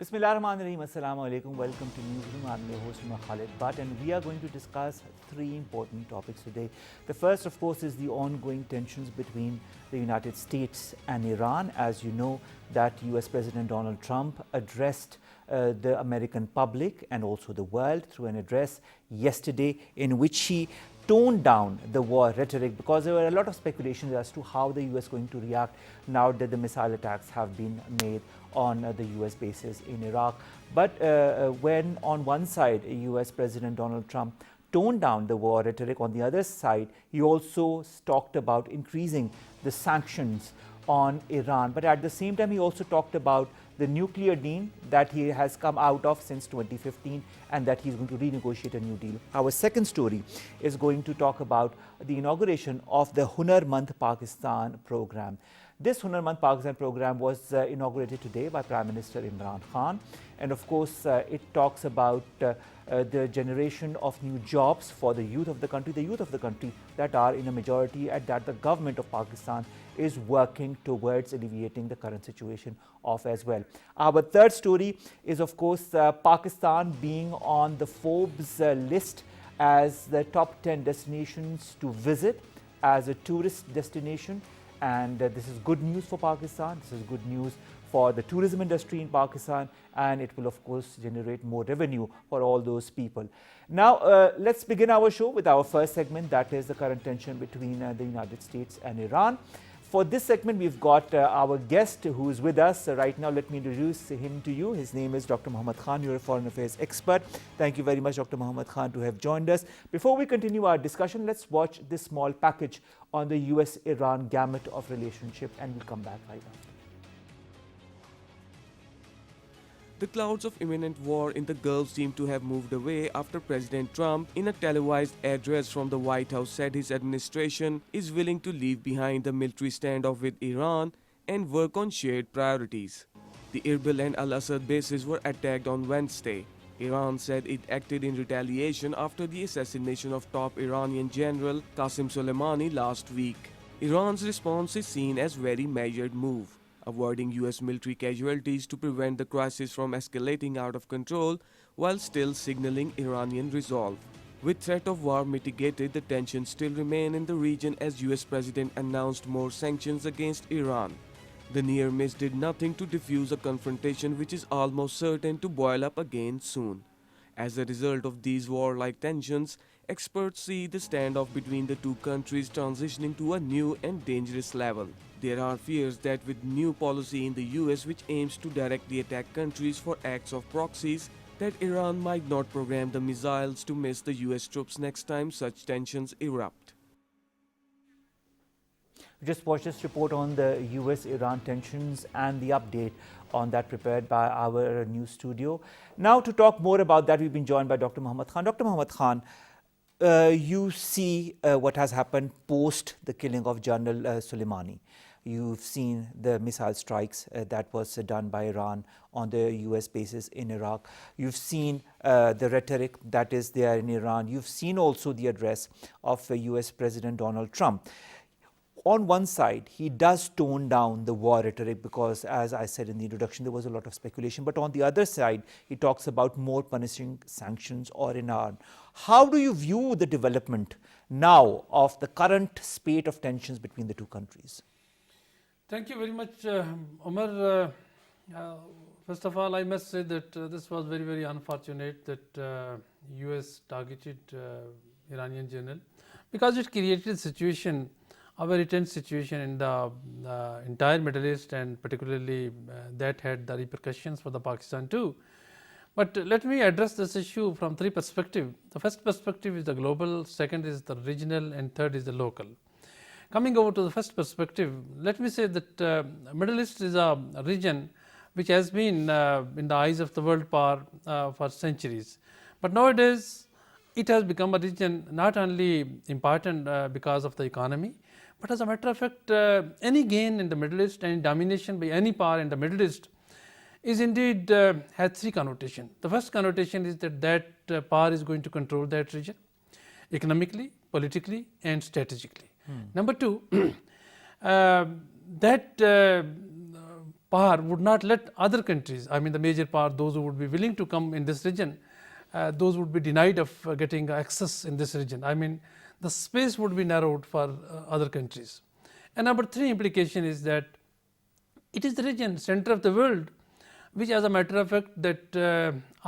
Bismillahirrahmanirrahim. Assalamu alaikum. Welcome to Newsroom. I'm your host Khalid Butt, and we are going to discuss three important topics today. The first, of course, is the ongoing tensions between the United States and Iran. As you know, that US President Donald Trump addressed the American public and also the world through an address yesterday in which he toned down the war rhetoric, because there were a lot of speculations as to how the US is going to react now that the missile attacks have been made on the US bases in Iraq. But when on one side US President Donald Trump toned down the war rhetoric, on the other side he also talked about increasing the sanctions on Iran. But at the same time he also talked about the nuclear deal that he has come out of since 2015 and that he's going to renegotiate a new deal. Our second story is going to talk about the inauguration of the Hunar Month Pakistan program. This Hunar Month Pakistan program was inaugurated today by Prime Minister Imran Khan, and of course it talks about the generation of new jobs for the youth of the country that are in a majority, and that the government of Pakistan is working towards alleviating the current situation of as well. Our third story is of course Pakistan being on the Forbes list as the top 10 destinations to visit as a tourist destination, and this is good news for Pakistan. This is good news for the tourism industry in Pakistan, and it will of course generate more revenue for all those people. Now let's begin our show with our first segment, that is the current tension between the United States and Iran. For this segment, we've got our guest who is with us right now. Let me introduce him to you. His name is Dr. Muhammad Khan. You're a foreign affairs expert. Thank you very much, Dr. Muhammad Khan, to have joined us. Before we continue our discussion, let's watch this small package on the US-Iran gamut of relationship, and we'll come back right after. The clouds of imminent war in the Gulf seem to have moved away after President Trump, in a televised address from the White House, said his administration is willing to leave behind the military standoff with Iran and work on shared priorities. The Erbil and Al-Assad bases were attacked on Wednesday. Iran said it acted in retaliation after the assassination of top Iranian General Qasem Soleimani last week. Iran's response is seen as very measured move, avoiding US military casualties to prevent the crisis from escalating out of control while still signaling Iranian resolve. With threat of war mitigated, the tensions still remain in the region as US President announced more sanctions against Iran. The near miss did nothing to defuse a confrontation which is almost certain to boil up again soon. As a result of these war-like tensions, experts see the standoff between the two countries transitioning to a new and dangerous level. There are fears that with new policy in the US which aims to directly attack countries for acts of proxies, that Iran might not program the missiles to miss the US troops next time such tensions erupt. Just watch this report on the US-Iran tensions and the update on that prepared by our news studio. Now to talk more about that, we've been joined by Dr. Muhammad Khan. Dr. Muhammad Khan, you see what has happened post the killing of General Soleimani. You've seen the missile strikes that was done by Iran on the US bases in Iraq. You've seen the rhetoric that is there in Iran. You've seen also the address of US President Donald Trump. On one side, he does tone down the war rhetoric because, as I said in the introduction, there was a lot of speculation. But on the other side, he talks about more punishing sanctions or Iran. How do you view the development now of the current spate of tensions between the two countries? Thank you very much, Omar. First of all, I must say that this was very, very unfortunate that US targeted Iranian general, because it created a situation, a very tense situation in the entire Middle East, and particularly that had the repercussions for the Pakistan too. But let me address this issue from three perspectives. The first perspective is the global, second is the regional, and third is the local. Coming over to the first perspective, let me say that Middle East is a region which has been in the eyes of the world power for centuries. But nowadays, it has become a region not only important because of the economy, but as a matter of fact, any gain in the Middle East and domination by any power in the Middle East is indeed has three connotations. The first connotation is that power is going to control that region economically, politically, and strategically. Number two, that power would not let other countries, I mean the major power, those who would be willing to come in this region, those would be denied of getting access in this region. I mean the space would be narrowed for other countries. And number 3 implication is that it is the region, center of the world, which as a matter of fact that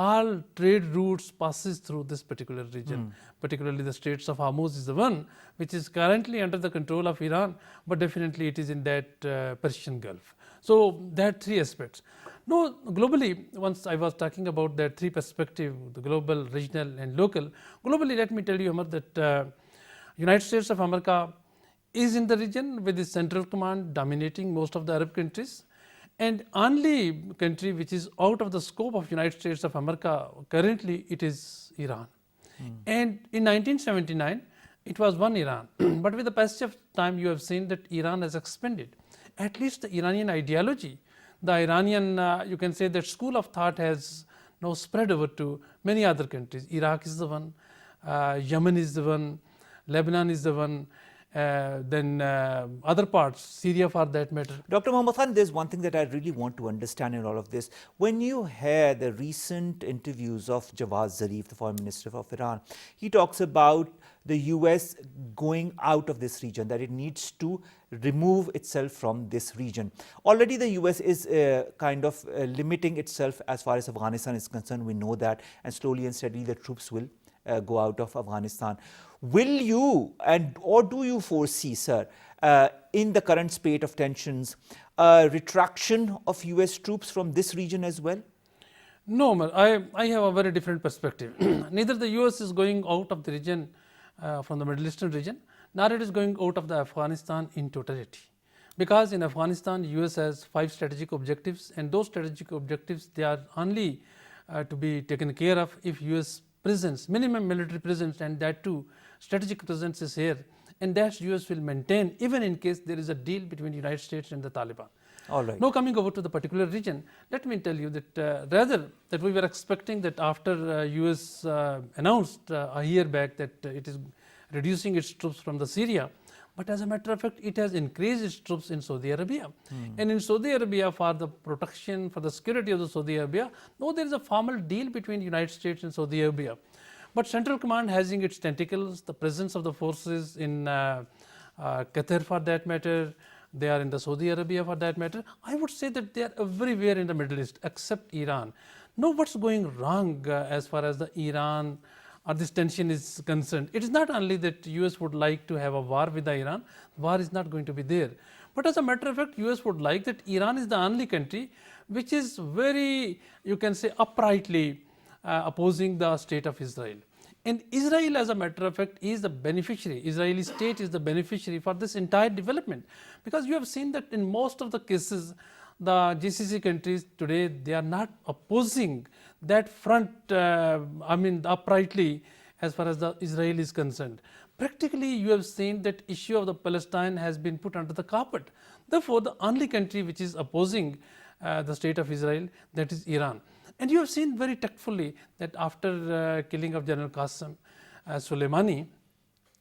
all trade routes passes through this particular region. Particularly the Straits of Hormuz is the one which is currently under the control of Iran, but definitely it is in that Persian Gulf. So that 3 aspects. No, globally, once I was talking about that 3 perspective, the global, regional and local. Globally, let me tell you, Amar, that United States of America is in the region with its central command dominating most of the Arab countries, and only country which is out of the scope of United States of America currently, it is Iran. And in 1979 it was one Iran, but with the passage of time you have seen that Iran has expanded. At least the Iranian ideology, the Iranian you can say that school of thought has now spread over to many other countries. Iraq is the one, Yemen is the one, Lebanon is the one, then other parts, Syria for that matter. Dr. Mohammad Khan, there's one thing that I really want to understand in all of this. When you hear the recent interviews of Jawad Zarif, the foreign minister of Iran, he talks about the US going out of this region, that it needs to remove itself from this region. Already the US is kind of limiting itself as far as Afghanistan is concerned. We know that, and slowly and steadily the troops will go out of Afghanistan. Will you or do you foresee, sir, in the current spate of tensions, retraction of US troops from this region as well? No, I have a very different perspective. Neither the US is going out of the region from the Middle Eastern region, nor it is going out of the Afghanistan in totality. Because in Afghanistan, US has 5 strategic objectives, and those strategic objectives, they are only to be taken care of if US presence, minimum military presence, and that too strategic presence is here, and that US will maintain even in case there is a deal between the United States and the Taliban. All right. Now coming over to the particular region, let me tell you that rather that we were expecting that after US announced a year back that it is reducing its troops from the Syria, but as a matter of fact it has increased its troops in Saudi Arabia. And in Saudi Arabia, for the protection, for the security of the Saudi Arabia, no, there is a formal deal between the United States and Saudi Arabia. But Central Command having its tentacles, the presence of the forces in Qatar for that matter, they are in the Saudi Arabia for that matter. I would say that they are everywhere in the Middle East except Iran. Now what's going wrong as far as the Iran or this tension is concerned? It is not only that US would like to have a war with the Iran, war is not going to be there. But as a matter of fact, US would like that Iran is the only country which is very, you can say, uprightly opposing the state of Israel. And Israel, as a matter of fact, is the beneficiary. Israeli state is the beneficiary for this entire development, because you have seen that in most of the cases, the GCC countries today, they are not opposing that front, I mean uprightly as far as the Israel is concerned. Practically, you have seen that issue of the Palestine has been put under the carpet. Therefore, the only country which is opposing the state of Israel, that is Iran. And you have seen very tactfully that after killing of General Qasem Soleimani,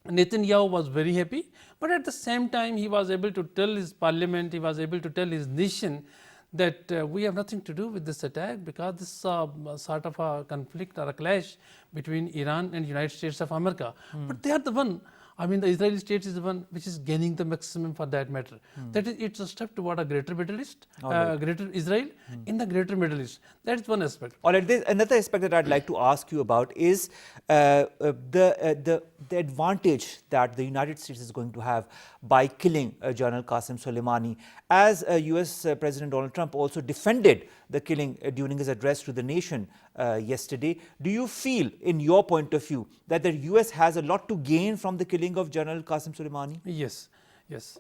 Netanyahu was very happy, but at the same time he was able to tell his parliament, he was able to tell his nation that we have nothing to do with this attack, because this is sort of a conflict or a clash between Iran and United States of America. But they are the one, I mean the Israeli state is the one which is gaining the maximum for that matter. That is, it's a step toward a greater Middle East, greater Israel in the greater Middle East. That is one aspect. All right, there's another aspect that I'd like to ask you about is the advantage that the United States is going to have by killing General Qasem Soleimani. As US President Donald Trump also defended the killing during his address to the nation yesterday, do you feel, in your point of view, that the US has a lot to gain from the killing of General Qasem Soleimani? Yes, yes.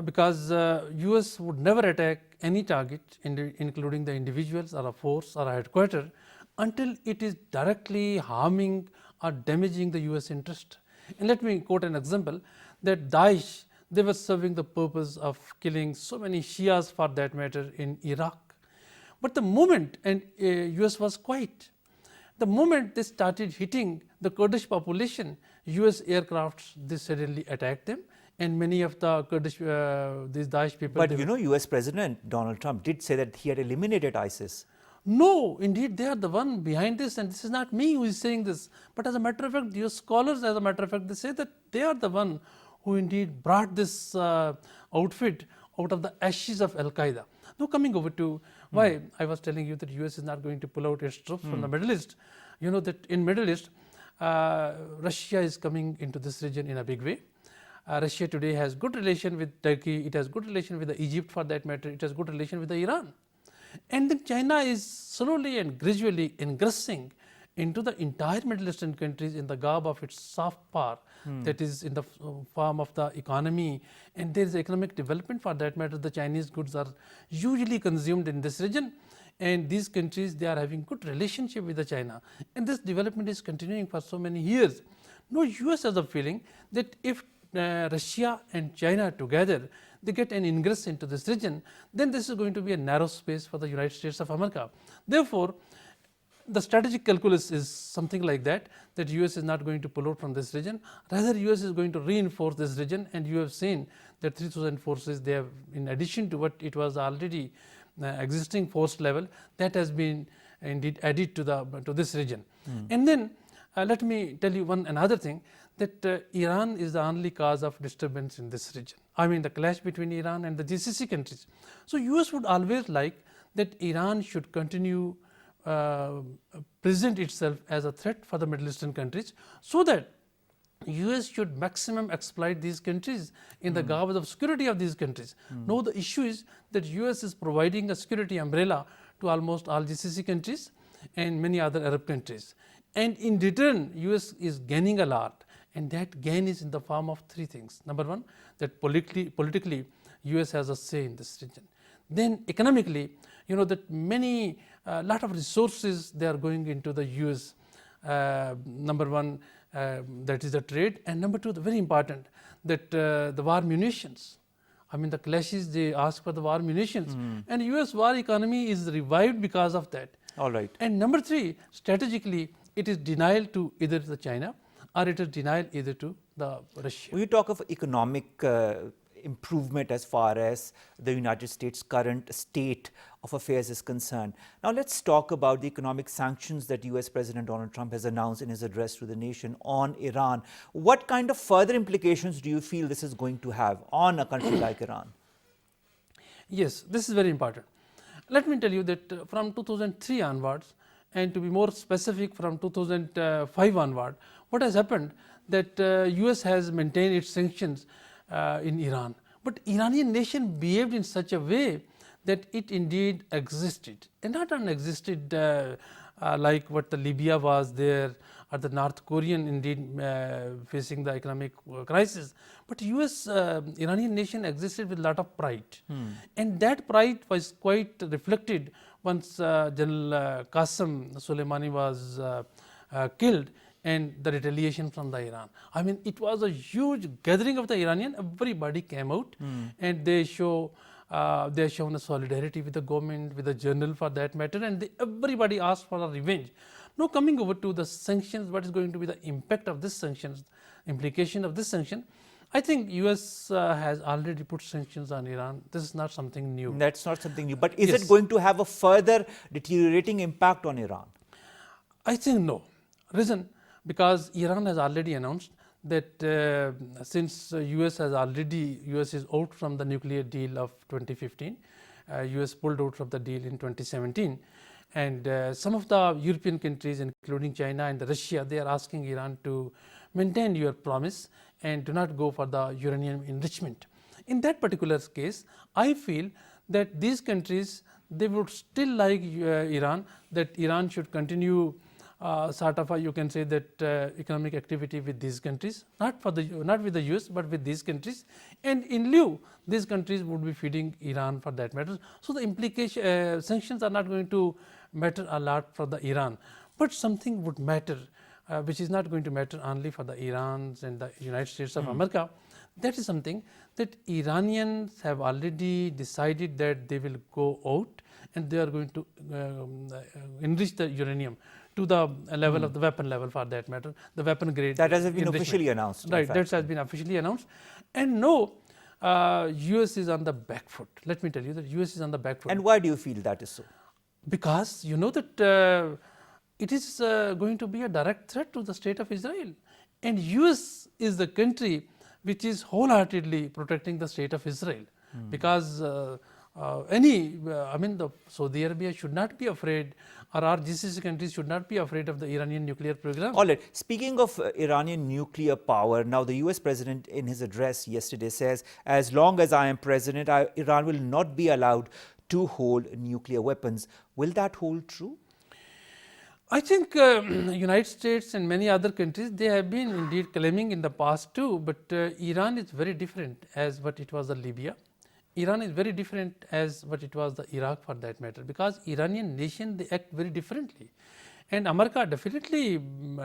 Because US would never attack any target, including the individuals or a force or a headquarter, until it is directly harming or damaging the US interest. And let me quote an example, that Daesh, they were serving the purpose of killing so many Shias for that matter in Iraq. But the moment, and US was quiet, the moment they started hitting the Kurdish population, US aircrafts, they suddenly attacked them, and many of the Kurdish, these Daesh people. But you know, US President Donald Trump did say that he had eliminated ISIS. No, indeed, they are the one behind this, and this is not me who is saying this. But as a matter of fact, your scholars, as a matter of fact, they say that they are the one who indeed brought this outfit out of the ashes of Al Qaeda. Now, coming over to why I was telling you that US is not going to pull out its troops from the Middle East. You know that in Middle East, Russia is coming into this region in a big way. Russia today has good relation with Turkey. It has good relation with Egypt, for that matter. It has good relation with Iran. And then China is slowly and gradually ingressing into the entire Middle Eastern countries in the garb of its soft power, that is in the form of the economy, and there is economic development, for that matter. The Chinese goods are usually consumed in this region, and these countries, they are having good relationship with the China, and this development is continuing for so many years. Now, US has a feeling that if Russia and China together, they get an ingress into this region, then this is going to be a narrow space for the United States of America. Therefore, the strategic calculus is something like that, that US is not going to pull out from this region. Rather, US is going to reinforce this region, and you have seen that 3,000 forces, they have, in addition to what it was already existing force level, that has been indeed added to this region. And then let me tell you another thing, that Iran is the only cause of disturbance in this region. I mean, the clash between Iran and the GCC countries. So, US would always like that Iran should continue present itself as a threat for the Middle Eastern countries, so that US should maximum exploit these countries in the garb of security of these countries. Now, the issue is that US is providing a security umbrella to almost all GCC countries and many other Arab countries, and in return US is gaining a lot, and that gain is in the form of three things. Number one, that politically US has a say in this region. Then economically, you know that many lot of resources, they are going into the US. Number one, that is the trade, and number two, the very important, that the war munitions. I mean, the clashes, they ask for the war munitions, and US war economy is revived because of that. All right. And number three, strategically, it is denial to either the China, or it is denial either to the Russia. When you talk of economic improvement as far as the United States' current state of affairs is concerned. Now, let's talk about the economic sanctions that US President Donald Trump has announced in his address to the nation on Iran. What kind of further implications do you feel this is going to have on a country like Iran? Yes, this is very important. Let me tell you that from 2003 onwards, and to be more specific, from 2005 onward, what has happened, that US has maintained its sanctions in Iran. But Iranian nation behaved in such a way that it indeed existed, and not only existed like what the Libya was there, or the North Korean indeed facing the economic crisis, but US Iranian nation existed with a lot of pride, and that pride was quite reflected once General Qasem Soleimani was killed, and the retaliation from the Iran. I mean, it was a huge gathering of the Iranian. Everybody came out, and they shown a solidarity with the government, with the general for that matter, and everybody asked for a revenge. Now, coming over to the sanctions, what is going to be the impact of this sanctions, implication of this sanction? I think US has already put sanctions on Iran. This is not something new. That's not something new. But is it going to have a further deteriorating impact on Iran? I think no. Reason, because Iran has already announced that since US is out from the nuclear deal of 2015, US pulled out from the deal in 2017, and some of the European countries, including China and Russia, they are asking Iran to maintain your promise and do not go for the uranium enrichment. In that particular case, I feel that these countries, they would still like Iran, that Iran should continue sort of you can say that economic activity with these countries, not with the US, but with these countries, and in lieu these countries would be feeding Iran for that matter. So, the implication sanctions are not going to matter a lot for the Iran, but something would matter which is not going to matter only for the Irans and the United States of America. That is something that Iranians have already decided that they will go out and they are going to enrich the uranium to the level of the weapon level, for that matter, the weapon grade. That has been enrichment. officially announced. in Right, fact. that has been officially announced. And no, US is on the back foot. Let me tell you that US is on the back foot. And why do you feel that is so? Because you know that it is going to be a direct threat to the state of Israel, and US is the country which is wholeheartedly protecting the state of Israel, because I mean, the Saudi Arabia should not be afraid, or our GCC countries should not be afraid of the Iranian nuclear program. All right. Speaking of Iranian nuclear power, now the US president in his address yesterday says, as long as I am president, Iran will not be allowed to hold nuclear weapons. Will that hold true? I think United States and many other countries, they have been indeed claiming in the past too, but Iran is very different as what it was the Libya. Iran is very different as what it was the Iraq, for that matter, because Iranian nation, they act very differently, and America definitely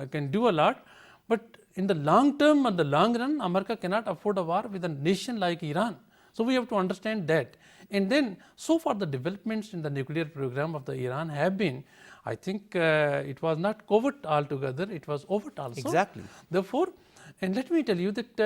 can do a lot, but in the long term and the long run, America cannot afford a war with a nation like Iran. So we have to understand that. And then so far the developments in the nuclear program of the Iran have been, I think it was not covert altogether, it was overt also. Exactly. Therefore, and let me tell you that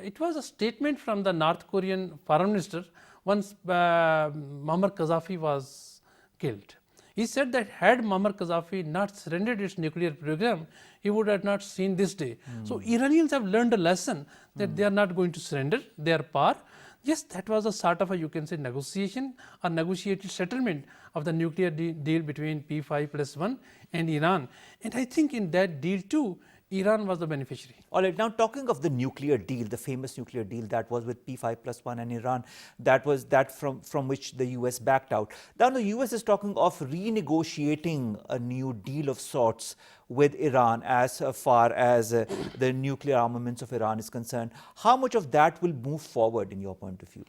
it was a statement from the North Korean foreign minister once Muammar Gaddafi was killed. He said that had Muammar Gaddafi not surrendered its nuclear program, he would have not seen this day. So Iranians have learned a lesson that they are not going to surrender their power. Yes, that was a sort of a, you can say, negotiation or negotiated settlement of the nuclear deal between P5+1 and Iran. And I think in that deal too, Iran was the beneficiary. All right, now talking of the nuclear deal, the famous nuclear deal that was with P5+1 and Iran, that was that from which the US backed out. Now the US is talking of renegotiating a new deal of sorts with Iran as far as the nuclear armaments of Iran is concerned. How much of that will move forward in your point of view?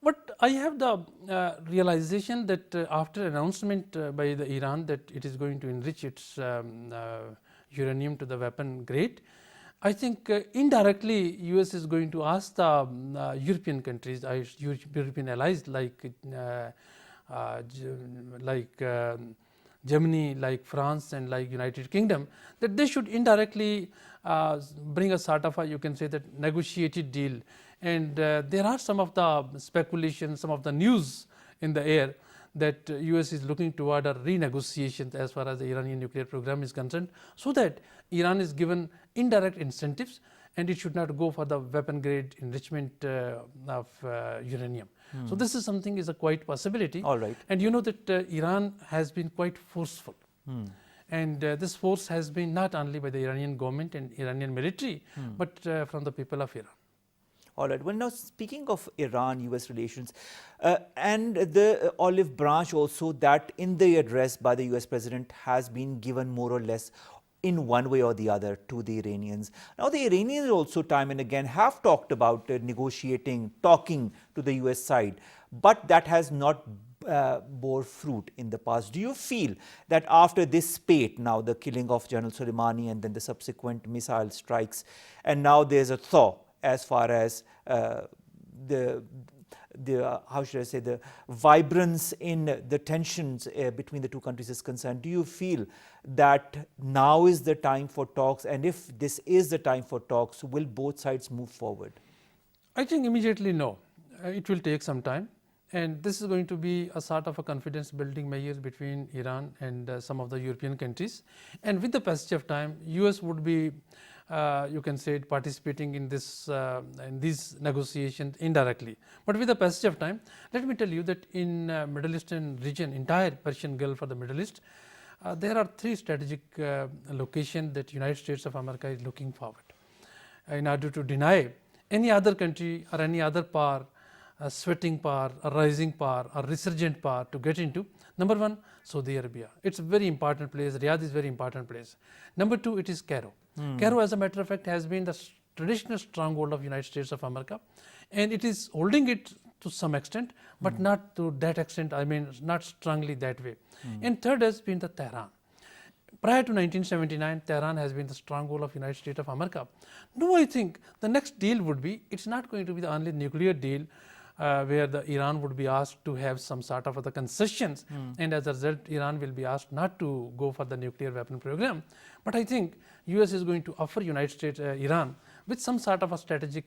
But I have the realization that after announcement by the Iran that it is going to enrich its uranium to the weapon grade, I think indirectly US is going to ask the European countries, European allies like Germany, like France and like United Kingdom, that they should indirectly bring a sort of a, you can say, that negotiated deal. And there are some of the speculation, some of the news in the air that US is looking toward a renegotiation as far as the Iranian nuclear program is concerned, so that Iran is given indirect incentives and it should not go for the weapon grade enrichment of uranium. So this is something, is a quite possibility. All right. And you know that Iran has been quite forceful. And this force has been not only by the Iranian government and Iranian military, but from the people of Iran. All right. Well, now speaking of Iran-US relations and the olive branch also, that in the address by the US president has been given more or less in one way or the other to the Iranians. Now the Iranians also time and again have talked about negotiating, talking to the US side, but that has not bore fruit in the past. Do you feel that after this spate, now the killing of General Soleimani and then the subsequent missile strikes, and now there's a thaw as far as the how should I say, the vibrance in the tensions between the two countries is concerned, do you feel that now is the time for talks? And if this is the time for talks, will both sides move forward? I think immediately no. It will take some time. And this is going to be a sort of a confidence building measure between Iran and some of the European countries. And with the passage of time, US would be you can say participating in this in these negotiations indirectly. But with the passage of time, let me tell you that in Middle Eastern region, entire Persian Gulf or the Middle East, there are three strategic locations that United States of America is looking forward in order to deny any other country or any other power, a sweating power, a rising power, a resurgent power to get into. Number one, Saudi Arabia. It's a very important place. Riyadh is a very important place. Number two, it is Cairo. Cairo, as a matter of fact, has been the traditional stronghold of United States of America, and it is holding it to some extent, but not to that extent, I mean, not strongly that way. And third has been the Tehran. Prior to 1979, Tehran has been the stronghold of United States of America. Now I think the next deal would be, it's not going to be the only nuclear deal where the Iran would be asked to have some sort of the concessions, and as a result, Iran will be asked not to go for the nuclear weapon program. But I think US is going to offer United States Iran with some sort of a strategic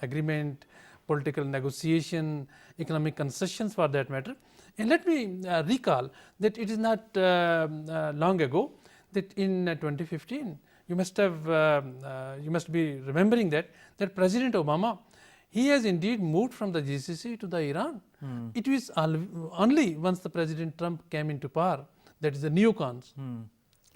agreement, political negotiation, economic concessions for that matter. And let me recall that it is not long ago that in 2015, you must be remembering that President Obama, he has indeed moved from the GCC to the Iran. It was only once the President Trump came into power, that is the neocons,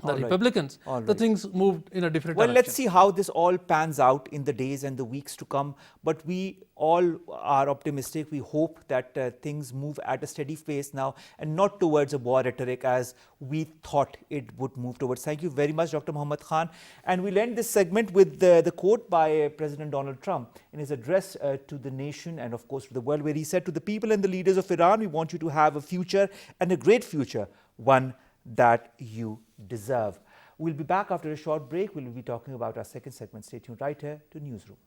the Republicans, the things moved in a different direction. Let's see how this all pans out in the days and the weeks to come. But we all are optimistic. We hope that things move at a steady pace now and not towards a war rhetoric as we thought it would move towards. Thank you very much, Dr. Mohammad Khan. And we'll end this segment with the quote by President Donald Trump in his address to the nation and, of course, to the world, where he said, "To the people and the leaders of Iran, we want you to have a future and a great future, one that you deserve." We'll be back after a short break. We'll be talking about our second segment. Stay tuned right here to Newsroom.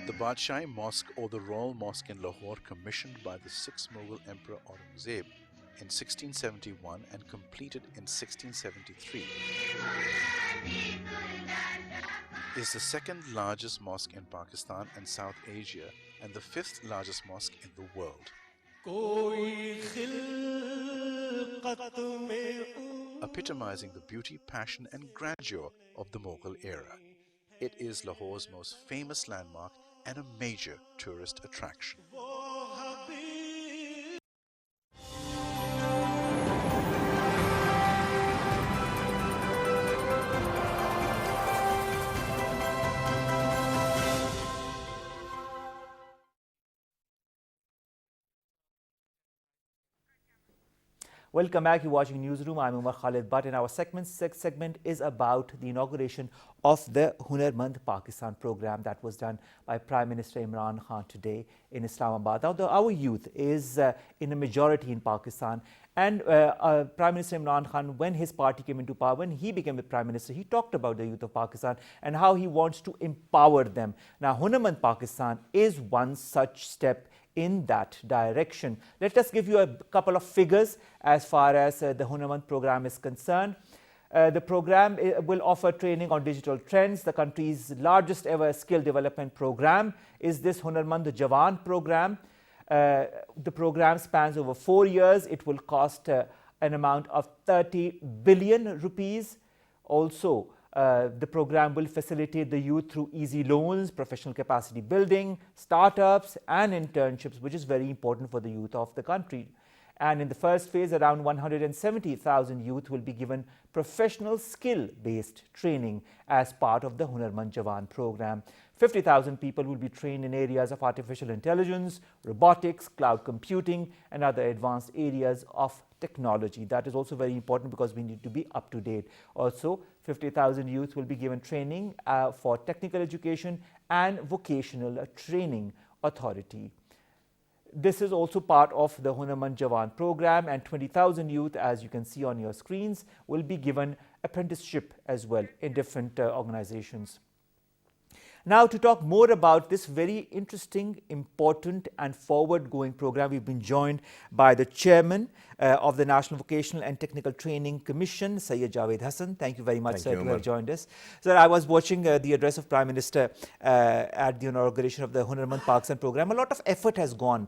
The Badshai Mosque, or the Royal Mosque in Lahore, commissioned by the 6th Mughal Emperor Aurangzeb in 1671 and completed in 1673, is the second largest mosque in Pakistan and South Asia and the 5th largest mosque in the world. Epitomizing the beauty, passion and grandeur of the Mughal era. It is Lahore's most famous landmark and a major tourist attraction. Welcome back. You're watching Newsroom. I'm Umar Khalid Butt, and our segment is about the inauguration of the Hunar Mand Pakistan program that was done by Prime Minister Imran Khan today in Islamabad. Now, our youth is in a majority in Pakistan, and Prime Minister Imran Khan, when his party came into power, when he became the Prime Minister, he talked about the youth of Pakistan and how he wants to empower them. Now, Hunar Mand Pakistan is one such step in that direction. Let us give you a couple of figures as far as the Hunar Mand program is concerned. The program will offer training on digital trends. The country's largest ever skill development program is this Hunar Mand Jawan program. The program spans over 4 years. It will cost an amount of 30 billion rupees. Also, the program will facilitate the youth through easy loans, professional capacity building, startups and internships, which is very important for the youth of the country. And in the first phase, around 170,000 youth will be given professional skill-based training as part of the Hunar Mand Jawan program. 50,000 people will be trained in areas of artificial intelligence, robotics, cloud computing and other advanced areas of technology. That is also very important because we need to be up to date. Also, 50,000 youth will be given training for technical education and vocational training authority. this is also part of the Hunarmand Jawan program, and 20,000 youth, as you can see on your screens, will be given apprenticeship as well in different organizations. Now, to talk more about this very interesting, important and forward-going program, we've been joined by the chairman of the National Vocational and Technical Training Commission, Syed Javed Hassan. Thank you very much, sir, to have joined us. Sir, I was watching the address of Prime Minister at the inauguration of the Hunarmand Pakistan program. A lot of effort has gone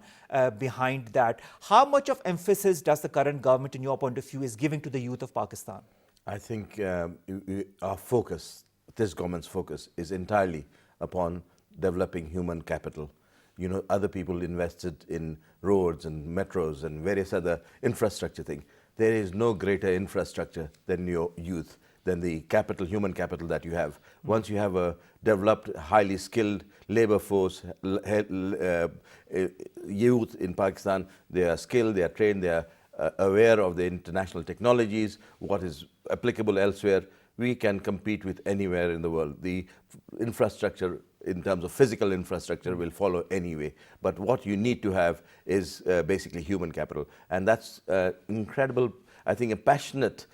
behind that. How much of emphasis does the current government, in your point of view, is giving to the youth of Pakistan? I think our focus, this government's focus, is entirely upon developing human capital. You know, other people invested in roads and metros and various other infrastructure things. There is no greater infrastructure than your youth, than the capital, human capital that you have. Once you have a developed, highly skilled labor force, youth in Pakistan, they are skilled, they are trained, they are aware of the international technologies, what is applicable elsewhere. We can compete with anywhere in the world. The infrastructure, in terms of physical infrastructure, will follow anyway. But what you need to have is basically human capital. And that's incredible, I think, a passionate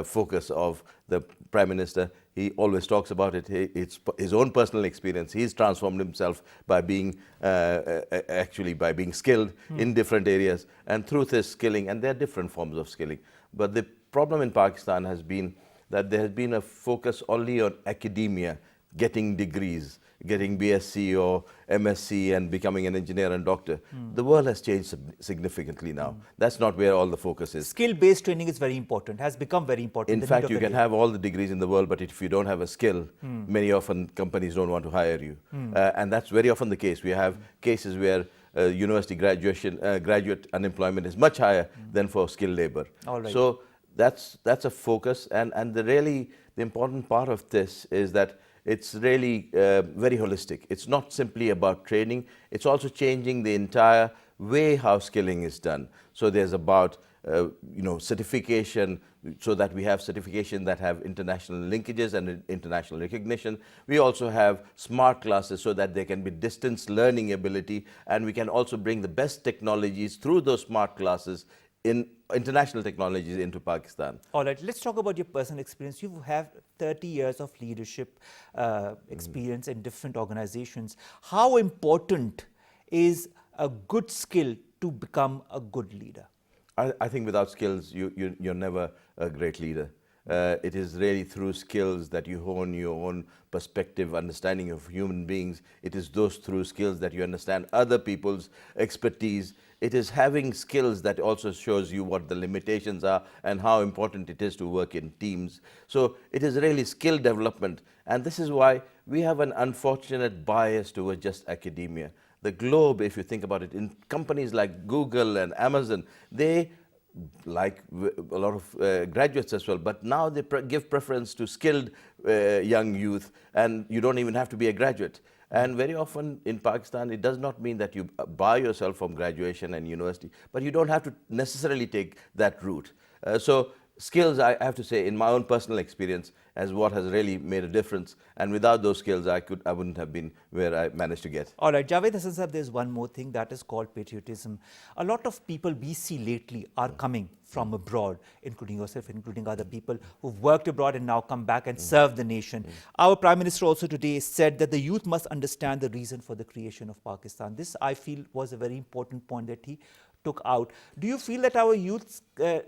focus of the Prime Minister. He always talks about it. It's his own personal experience. He's transformed himself by being, actually by being skilled in different areas. And through this skilling, and there are different forms of skilling. But the problem in Pakistan has been that there has been a focus only on academia, getting degrees, getting BSc or MSc and becoming an engineer and doctor. The world has changed significantly now. That's not where all the focus is. Skill-based training is very important, has become very important. In fact, you can have all the degrees in the world, but if you don't have a skill, many often companies don't want to hire you. And that's very often the case. We have cases where university graduate unemployment is much higher than for skilled labor. So that's a focus, and the important part of this is that it's really very holistic. It's not simply about training, it's also changing the entire way how skilling is done. So there's about certification, so that we have certification that have international linkages and international recognition. We also have smart classes so that there can be distance learning ability, and we can also bring the best technologies through those smart classes in international technologies into Pakistan. All right, let's talk about your personal experience. You have 30 years of leadership experience in different organizations. How important is a good skill to become a good leader? I think without skills, you're never a great leader. It is really through skills that you hone your own perspective, understanding of human beings. It is those through skills that you understand other people's expertise. It is having skills that also shows you what the limitations are and how important it is to work in teams. So it is really skill development. And this is why we have an unfortunate bias towards just academia. The globe, if you think about it, in companies like Google and Amazon, they like a lot of graduates as well, but now they give preference to skilled young youth, and you don't even have to be a graduate. And very often in Pakistan, it does not mean that you buy yourself from graduation and university, but you don't have to necessarily take that route. So skills, I have to say, in my own personal experience, as what has really made a difference. And without those skills, I wouldn't have been where I managed to get. All right, Javed Hassan sahab, there's one more thing that is called patriotism. A lot of people we see lately are coming from abroad, including yourself, including other people who've worked abroad and now come back and serve the nation. Our Prime Minister also today said that the youth must understand the reason for the creation of Pakistan. This, I feel, was a very important point that he took out. Do you feel that our youth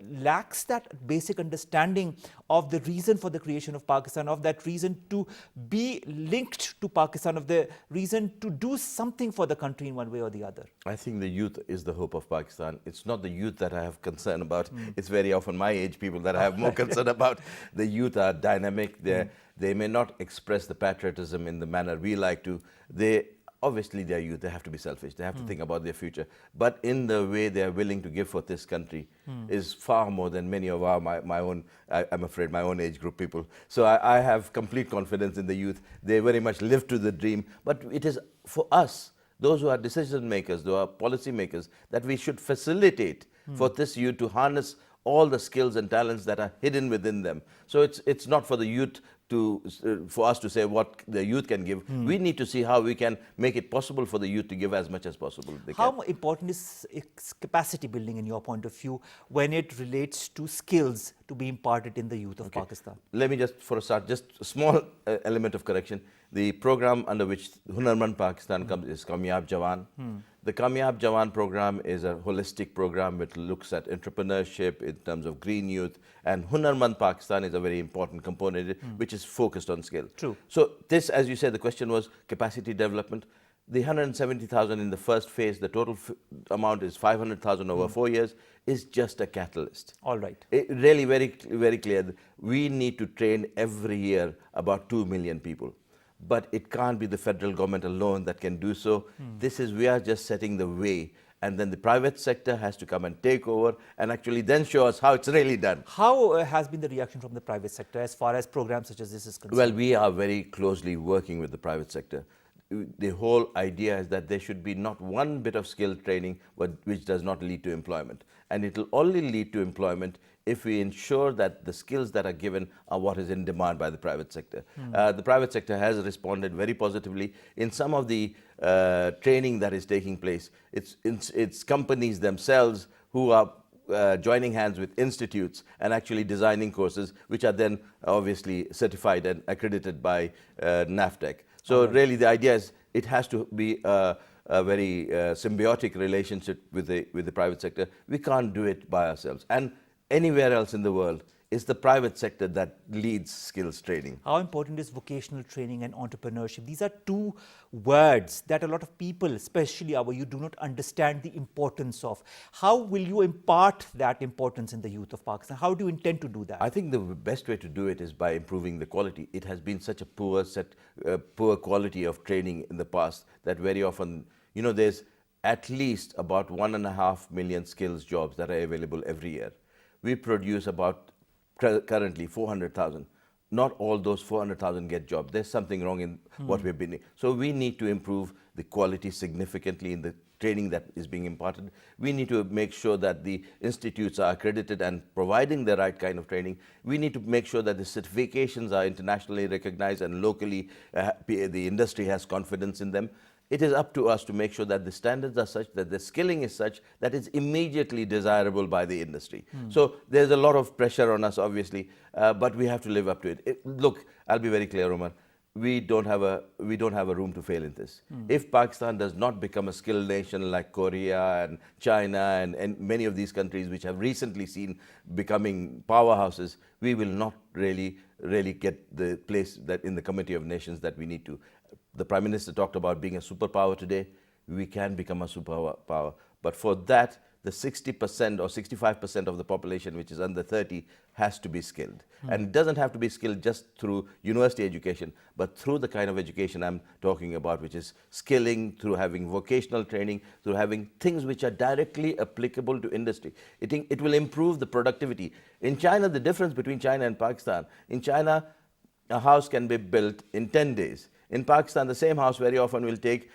lacks that basic understanding of the reason for the creation of Pakistan, of that reason to be linked to Pakistan, of the reason to do something for the country in one way or the other? I think the youth is the hope of Pakistan. It's not the youth that I have concern about. It's very often my age people that I have more concern about. The youth are dynamic. They may not express the patriotism in the manner we like to. Obviously, they are youth, they have to be selfish, they have to think about their future. But in the way they are willing to give for this country is far more than many of my own, I'm afraid, my own age group people. So I have complete confidence in the youth. They very much live to the dream. But it is for us, those who are decision makers, those who are policy makers, that we should facilitate for this youth to harness all the skills and talents that are hidden within them. So it's not for the youth for us to say what the youth can give. We need to see how we can make it possible for the youth to give as much as possible. How important is capacity building in your point of view when it relates to skills to be imparted in the youth of Pakistan? Let me just, for a start, just a small element of correction. The program under which Hunarmand Pakistan comes is Kamyab Jawan. The Kamyab Jawan program is a holistic program which looks at entrepreneurship in terms of green youth, and Hunarmand Pakistan is a very important component which is focused on skill. True. So this, as you said, the question was capacity development. The 170,000 in the first phase, the total amount is 500,000 over 4 years, is just a catalyst. All right. Really very clear. We need to train every year about 2 million people. But it can't be the federal government alone that can do so. We are just setting the way, and then the private sector has to come and take over and actually then show us how it's really done. How has been the reaction from the private sector as far as programs such as this is concerned? Well, we are very closely working with the private sector. The whole idea is that there should be not one bit of skill training which does not lead to employment. And it will only lead to employment if we ensure that the skills that are given are what is in demand by the private sector. The private sector has responded very positively. In some of the training that is taking place, it's companies themselves who are joining hands with institutes and actually designing courses which are then obviously certified and accredited by NAFTEC. So really the idea is it has to be a very symbiotic relationship with the private sector. We can't do it by ourselves. And anywhere else in the world, it's the private sector that leads skills training. How important is vocational training and entrepreneurship? These are two words that a lot of people, especially our youth, do not understand the importance of. How will you impart that importance in the youth of Pakistan? How do you intend to do that? I think the best way to do it is by improving the quality. It has been such a poor quality of training in the past that very often, there's at least about 1.5 million skills jobs that are available every year. We produce about currently 400,000. Not all those 400,000 get jobs. There's something wrong in what we've been doing. So we need to improve the quality significantly in the training that is being imparted. We need to make sure that the institutes are accredited and providing the right kind of training. We need to make sure that the certifications are internationally recognized and locally the industry has confidence in them. It is up to us to make sure that the standards are such, that the skilling is such, that it's immediately desirable by the industry. So there's a lot of pressure on us, obviously, but we have to live up to it. Look, I'll be very clear, Omar. We don't have a room to fail in this. If Pakistan does not become a skilled nation like Korea and China and many of these countries which have recently seen becoming powerhouses, we will not really get the place that in the Committee of Nations that we need to. The Prime Minister talked about being a superpower today. We can become a superpower. But for that, the 60% or 65% of the population which is under 30 has to be skilled. And it doesn't have to be skilled just through university education, but through the kind of education I'm talking about, which is skilling, through having vocational training, through having things which are directly applicable to industry. It will improve the productivity. In China, the difference between China and Pakistan, in China, a house can be built in 10 days. In Pakistan, the same house very often will take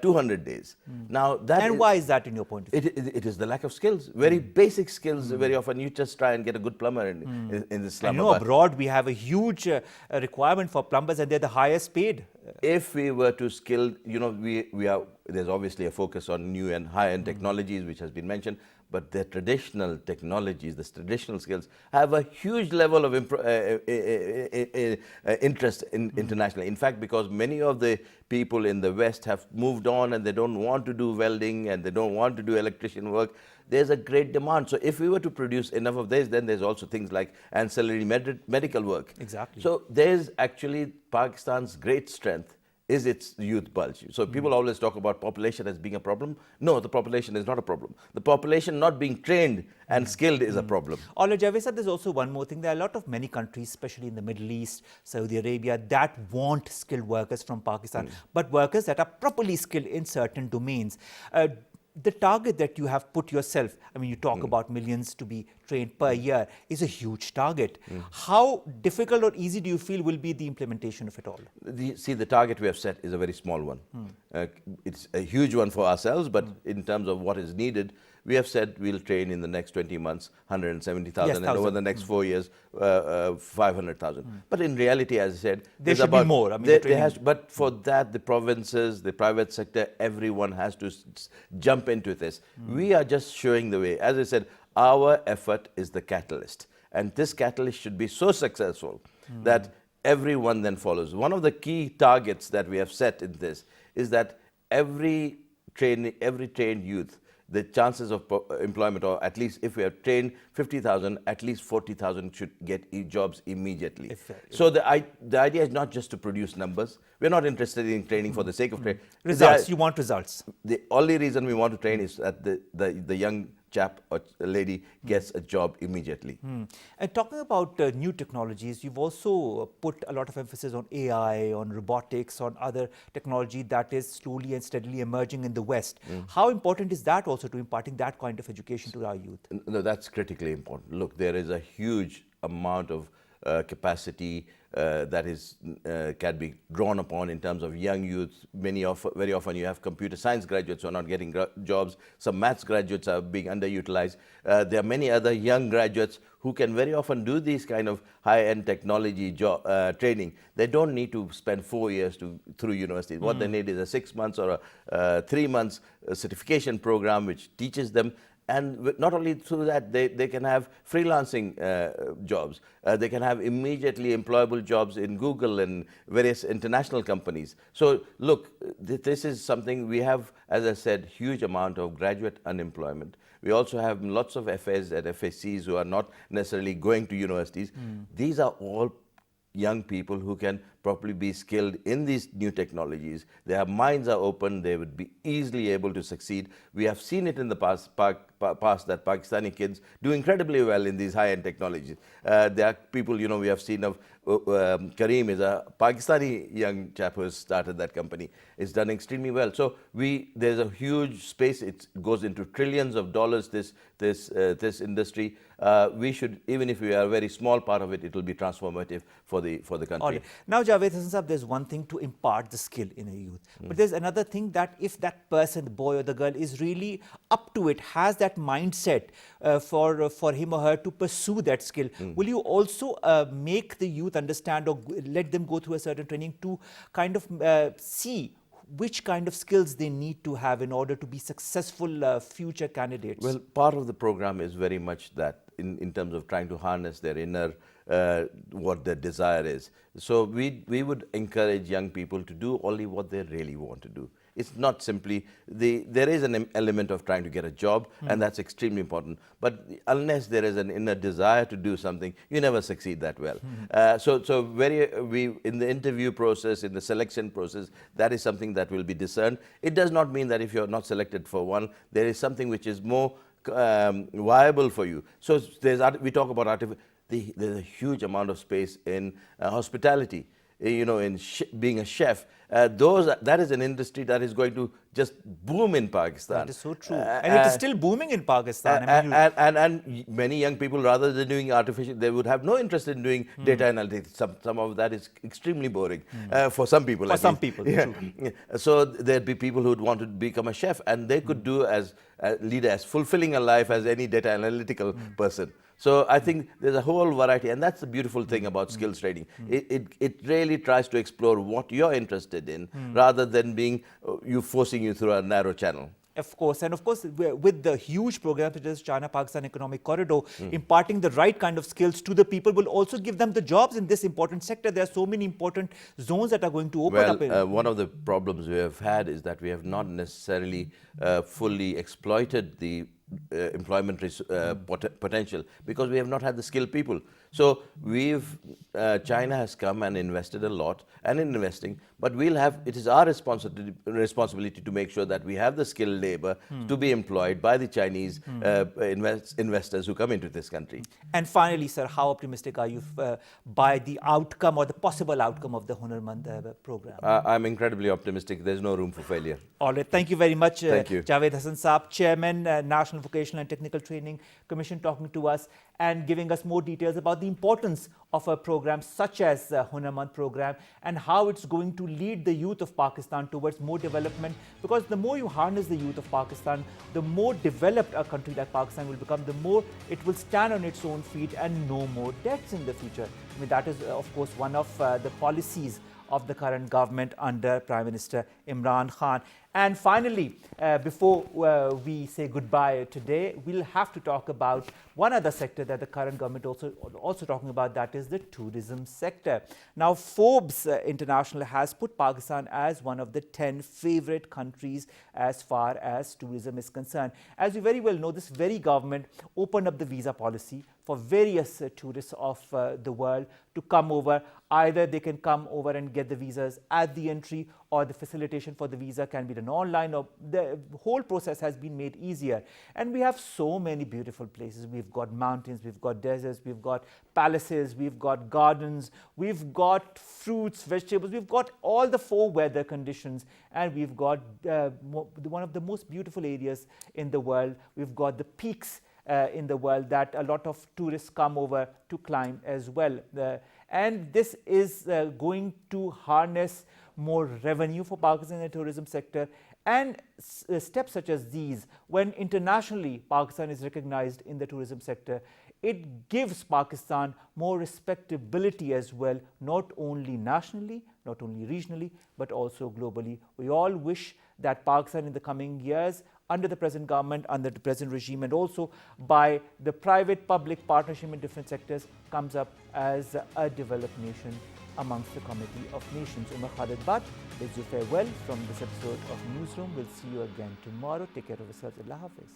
200 days. Now, why is that in your point of view? It is the lack of skills, very basic skills. Very often you just try and get a good plumber in Islamabad. I know abroad we have a huge requirement for plumbers and they're the highest paid. If we were to skill, there's obviously a focus on new and high-end technologies which has been mentioned, but the traditional technologies, the traditional skills have a huge level of interest internationally. In fact, because many of the people in the West have moved on and they don't want to do welding and they don't want to do electrician work, there's a great demand. So if we were to produce enough of this, then there's also things like ancillary medical work. Exactly. So there's actually Pakistan's great strength is its youth bulge. So people always talk about population as being a problem. No, the population is not a problem. The population not being trained and skilled is a problem. Although Javed, there's also one more thing. There are a lot of many countries, especially in the Middle East, Saudi Arabia, that want skilled workers from Pakistan, but workers that are properly skilled in certain domains. The target that you have put yourself, I mean, you talk about millions to be trained per year, is a huge target. How difficult or easy do you feel will be the implementation of it all? The target we have set is a very small one. it's a huge one for ourselves, but in terms of what is needed, we have said we'll train in the next 20 months 170,000 Yes, and over 1,000. the next 4 years 500,000. But in reality, as I said, There there's should be about- more. I mean, the there training- has, but for that, the provinces, the private sector, everyone has to jump into this. We are just showing the way. As I said, our effort is the catalyst. And this catalyst should be so successful that everyone then follows. One of the key targets that we have set in this is that every trained youth, the chances of employment, or at least if we have trained 50,000, at least 40,000 should get jobs immediately. So the idea is not just to produce numbers. We're not interested in training for the sake of training. Results. You want results. The only reason we want to train is that the young chap or lady gets a job immediately. And talking about new technologies, you've also put a lot of emphasis on AI, on robotics, on other technology that is slowly and steadily emerging in the West. How important is that also to imparting that kind of education to our youth? No, that's critically important. Look, there is a huge amount of capacity that is can be drawn upon in terms of young youth. Very often you have computer science graduates who are not getting jobs. Some maths graduates are being underutilized. There are many other young graduates who can very often do these kind of high-end technology training. They don't need to spend 4 years through university. What they need is a 6 months or a 3 months certification program which teaches them. And not only through that, they can have freelancing jobs. They can have immediately employable jobs in Google and various international companies. So look, this is something we have, as I said, huge amount of graduate unemployment. We also have lots of FAs and FACs who are not necessarily going to universities. These are all young people who can properly be skilled in these new technologies. Their minds are open, they would be easily able to succeed. We have seen it in the past that Pakistani kids do incredibly well in these high-end technologies. There are people, we have seen of Kareem is a Pakistani young chap who has started that company. It's done extremely well. So there's a huge space. It goes into trillions of dollars, this industry. We should, even if we are a very small part of it, it will be transformative for the country. All right. Now, Javed Hassan Saab, there's one thing to impart the skill in a youth. But there's another thing that if that person, the boy or the girl, is really up to it, has that mindset for him or her to pursue that skill, will you also make the youth understand or let them go through a certain training to kind of see which kind of skills they need to have in order to be successful future candidates? Well, part of the program is very much that in terms of trying to harness their inner, what their desire is. So we would encourage young people to do only what they really want to do. It's not simply, there is an element of trying to get a job, and that's extremely important. But unless there is an inner desire to do something, you never succeed that well. So in the interview process, in the selection process, that is something that will be discerned. It does not mean that if you're not selected for one, there is something which is more viable for you. So we talk about there's a huge amount of space in hospitality. In being a chef, that is an industry that is going to just boom in Pakistan. That is so true. And it is still booming in Pakistan. And many young people, rather than doing artificial, they would have no interest in doing data analytics. Some of that is extremely boring for some people. For some people, yeah. true. So there'd be people who would want to become a chef, and they could lead as fulfilling a life as any data analytical person. So I think there's a whole variety, and that's the beautiful thing about skills training. It really tries to explore what you're interested in, rather than forcing you through a narrow channel. Of course, and of course, with the huge program such as China-Pakistan Economic Corridor, imparting the right kind of skills to the people will also give them the jobs in this important sector. There are so many important zones that are going to open up. One of the problems we have had is that we have not necessarily fully exploited the employment potential, because we have not had the skilled people. So China has come and invested a lot and investing, but it is our responsibility to make sure that we have the skilled labor to be employed by the Chinese investors who come into this country. And finally, sir, how optimistic are you by the outcome or the possible outcome of the Hunarmand program? I'm incredibly optimistic. There's no room for failure. All right. Thank you very much, Thank you. Javed Hassan Saab, Chairman, National National Vocational and Technical Training Commission, talking to us and giving us more details about the importance of a program such as the Hunar Mand program and how it's going to lead the youth of Pakistan towards more development. Because the more you harness the youth of Pakistan, the more developed a country like Pakistan will become, the more it will stand on its own feet and no more debts in the future. I mean, that is, of course, one of the policies of the current government under Prime Minister Imran Khan. And finally, before we say goodbye today, we'll have to talk about one other sector that the current government also talking about, that is the tourism sector. Now, Forbes International has put Pakistan as one of the 10 favorite countries as far as tourism is concerned. As you very well know, this very government opened up the visa policy for various tourists of the world to come over. Either they can come over and get the visas at the entry, or the facilitation for the visa can be done online, or the whole process has been made easier. And we have so many beautiful places. We've got mountains, we've got deserts, we've got palaces, we've got gardens, we've got fruits, vegetables, we've got all the 4 weather conditions, and we've got one of the most beautiful areas in the world. We've got the peaks in the world that a lot of tourists come over to climb as well. And this is going to harness more revenue for Pakistan in the tourism sector. And steps such as these, when internationally Pakistan is recognized in the tourism sector, it gives Pakistan more respectability as well, not only nationally, not only regionally, but also globally. We all wish that Pakistan in the coming years, under the present government, under the present regime, and also by the private-public partnership in different sectors, comes up as a developed nation amongst the Committee of Nations. Umar Khalid Bhatt bids you farewell from this episode of Newsroom. We'll see you again tomorrow. Take care of yourselves. Allah Hafiz.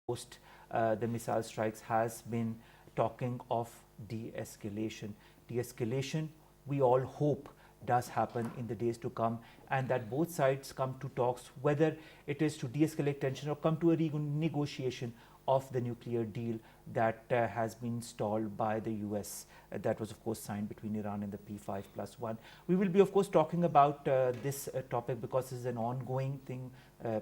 Post the missile strikes has been talking of de-escalation. De-escalation, we all hope, does happen in the days to come, and that both sides come to talks, whether it is to de-escalate tension or come to a negotiation of the nuclear deal that has been stalled by the US. That was, of course, signed between Iran and the P5+1. We will be, of course, talking about this topic because this is an ongoing thing.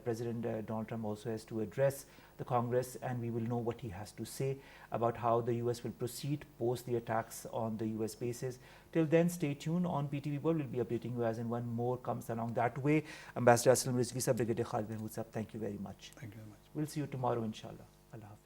President Donald Trump also has to address the Congress, and we will know what he has to say about how the US will proceed post the attacks on the US bases. Till then, stay tuned on PTV World. We'll be updating you as and when more comes along that way. Ambassador Aslam Rizvi Sab, Brigadier Khalid Mahmood Sab, thank you very much. Thank you very much. We'll see you tomorrow, inshallah. Allah Hafiz.